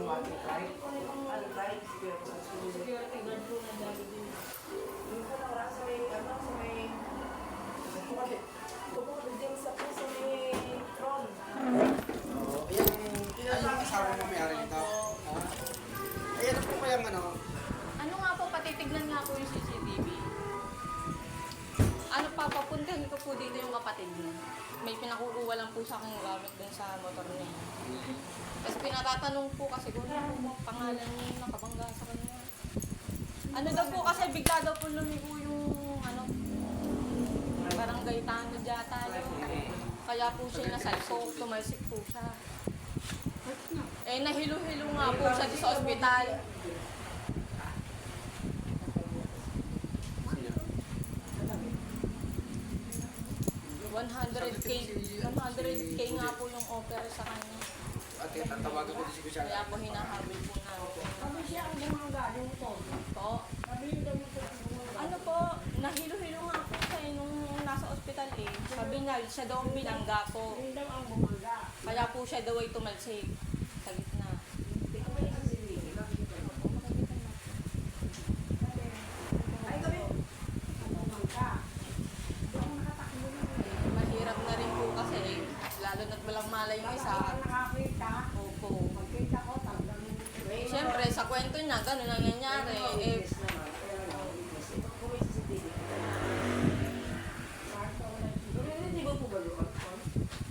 automatic right? Ano tayo? Security guard po na Jollibee. Yung po na sa may, sa may... Bukod din sa po sa may tron. Oo. Ayan yung asawa mo may-ari nito. Ayan po kayang ano? Ano nga po, patitignan nga po yung CCTV. Ano pa, papuntahin ko po dito yung kapatid niya. May pinakukuha lang po sa aking gamit din sa motor niya. Kasi pinatatanong po kasi kung ano po pangalan niya yung nakabangga sa kanya. Ano daw po kasi bigla daw po lumigo yung ano, barangay tanod yata yun. Kaya po siya nasalpok, tumalsik po siya. Eh nahilo-hilo nga po siya sa ospital. 100K nga po yung offer sa kanya. At tatawagan ko din si Kuya. Kaya po hinahabol po natin. Sabi siya ang gumagaling po. Po. Sabi yung dami ko ang gumagaling. Ano po, nahilo-hilo nga po siya nung nasa ospital eh. Sabi niya, siya daw ang bilangga po. Yung daw ang gumaga. Kaya po siya daw ay tumalsik sa gitna. Hindi ko may CCTV. Ay, kami. Gumaga. Hindi ako nakatakbo na. Mahirap na rin po kasi eh. Lalo na't walang malay yung isa. Baka nakakita. Opo. Pagkita ko, talagang... Siyempre, sa kwento niya, gano'n ang nangyari. Eh, Hindi ba po ba yun?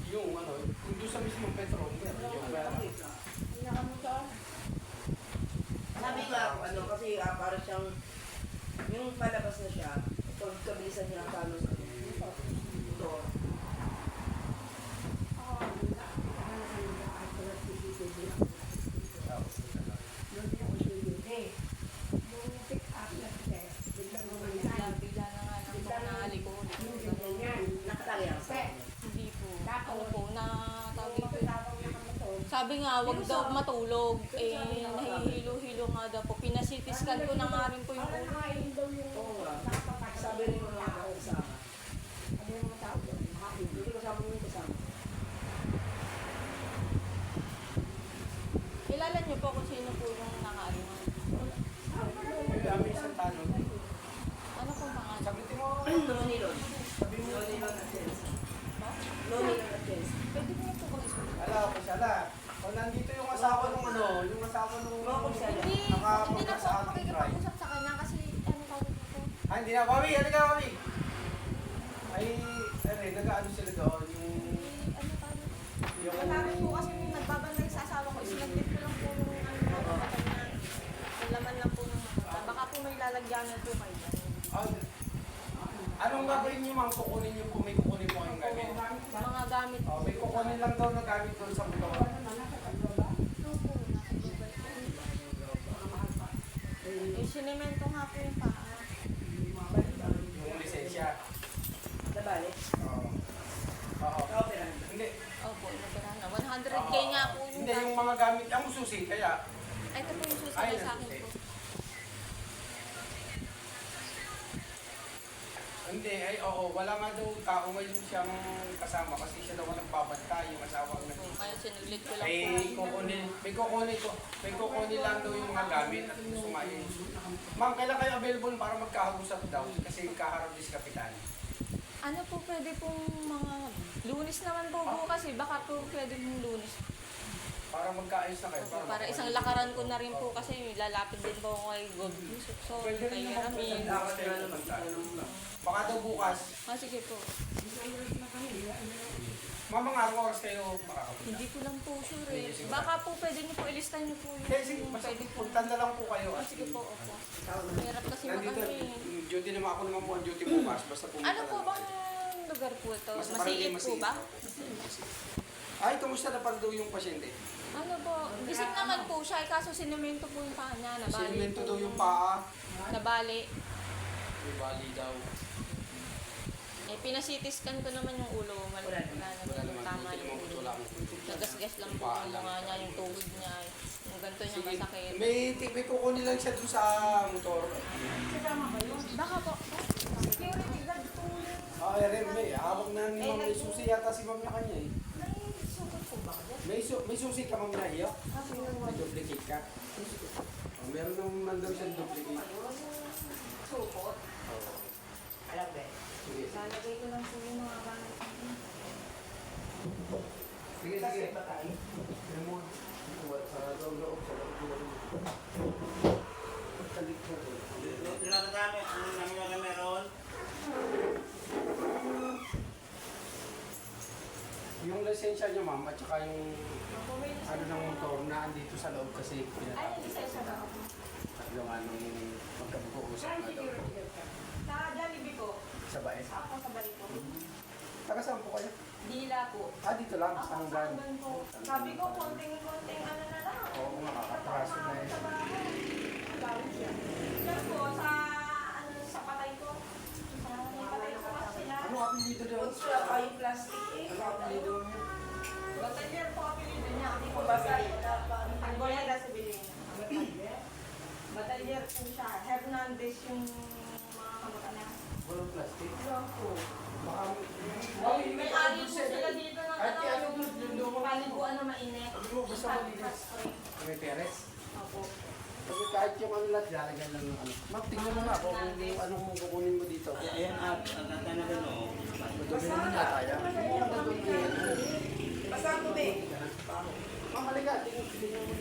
Yung ano, kung doon sa mismong petrol, yung pera. Sabi nga ako, ano, kasi parang siyang, yung palabas na siya, pagkabilisan niya ang talo sa ito. bigla na nga lang po naliko. Hindi po. Ano po, na tawag dito. Sabi nga, wag daw matulog. Eh, nahihilo-hilo nga daw po. Pinasitiskan ko na nga rin po yung ulo. Oo nga. Sabi rin mo mga kasama. Ano yung mga tao doon? Hindi kasama mo yung kasama. Kilala niyo po kung sino po yung nakaaliman. May aming isang tanong. Ano pong pangalan? Sabitin mo, Nonilon. Nonilon at Chelsea. Nonilon at Chelsea. Pwede mo po mag-isip. ala, kusyala. O nandito yung asawa nung ano, yung asawa nung Hindi na nakapunta po sa ako ating tribe. makikipag-usap sa kanya kasi ano tawag dito. Ay, hindi na. Mami, halika Mami. Ay, nag-ano sila doon, yung... Ano tawag dito? yung Wala rin po kasi nung nagbabantay sa asawa ko, isinaglit ko lang po yung ano po sa kanya. Ang laman lang po ng mata. Baka po may lalagyanan po kayo. anong gagawin niyo, ma'am? Kukunin niyo kung may kukunin po kayong gamit. Mga gamit po. May kukunin lang daw na gamit doon sa motor. Eh, sinimento nga po yung paa. Yung lisensya. Nabalik. Oo. Oo. Kaoperan. Hindi. Opo, nagkara na. 100K nga po yung Hindi, yung mga gamit. Ang susi, kaya... Ay, ito po yung susunod sa akin po. Hindi, ay oo. Wala nga daw tao ngayon siyang kasama kasi siya daw ang nagbabantay, yung asawa ng Kaya sinaglit ko lang po. may kukunin lang daw yung mga gamit at sumayin. Ma'am, kailan kayo available para magkausap daw kasi kaharap din si Kapitan? Ano po pwede pong mga lunis naman po bukas eh. Baka po pwede pong lunis. Para magkaayos na kayo. Para isang lakaran ko na rin po kasi lalapit din po ako kay God. So, Pwede kay rin naman po Ramin. bukas kayo naman. Baka daw bukas. Sige po. Ma'am, mga anong oras kayo makakapunta? Hindi ko lang po sure eh. Baka po pwede niyo po ilista niyo po yung Sige, basta pwede po. puntan na lang po kayo. At Sige po, opo. Hirap kasi nandito, makami. duty naman ako naman po ang duty bukas. Basta pumunta Ano po lang. bang lugar po ito? Mas Masiit po ba? Ay, kumusta na daw yung pasyente? Ano po? Gising naman po siya, kaso sinimento po yung paa niya. Nabali Sinimento po. daw yung paa. Nabali. May bali daw. Eh, pinasitiskan ko naman yung ulo. Wala Wala naman naman. tama Buti yung naman ulo. wala akong Nagasgas lang po Paa yung lang. mga niya, yung tuhod niya. Yung ganito niya Sige, masakit. may kukunin lang siya dun sa motor. Baka po. Security guard po yun. Ah, rin, may hawak na ni Ma'am Susi yata si Ma'am niya kanya eh. May sukat po ba? May susi ka mang naiyak? May duplicate ka? Oh, meron naman nandun siyang duplicate. Supot. Oo. Alam ba? Sige. Lalagay ko lang po yung mga gamit. Sige, Kasi sige. ba tayo? Ano mo? Sa loob, sa loob. Talik mo. Dinadami, ano namin na meron? Yung lisensya niyo, ma'am, at saka yung ano ng motor na andito sa loob kasi Ay, pinatapos. hindi sa isa ba? Yung anong magkabuusap na daw Sa Jollibee po. sa bae. Ako sa balik po. Taga saan po kayo? Dila po. Ah, dito lang, Ako sa sa hanggan. hanggan po. Sabi ko, konting-konting ano na lang. Oo nga, kakaparaso na eh. Sa bahay. Bawal siya. Yan po, sa ano sa patay ko. Sa may patay ko kasi sila. Ano apelido daw? Kung sila pa yung plastic eh. Ano apelido niya? Batalyer po apelido niya. Hindi ko Basta basta. ito pa. Ang goya na si Bilin. Batalyer po siya. Hernandez yung mga kamag-anak. Walang plastic. Yan po. Baka... May ali po sila dito ng At ano yung lumang... paliguan na mainit. Sabi mo, basta malinis. May peres. Opo. Kasi kahit yung ano lahat, lalagyan lang ng ano. Ma'am, tingnan mo nga kung anong kukunin mo dito. Ayan, at ano doon, oh. Madumi naman na tayo. Ano ang gagawin ko yan? Basta ang tubig. Ma'am, halika. Tingnan mo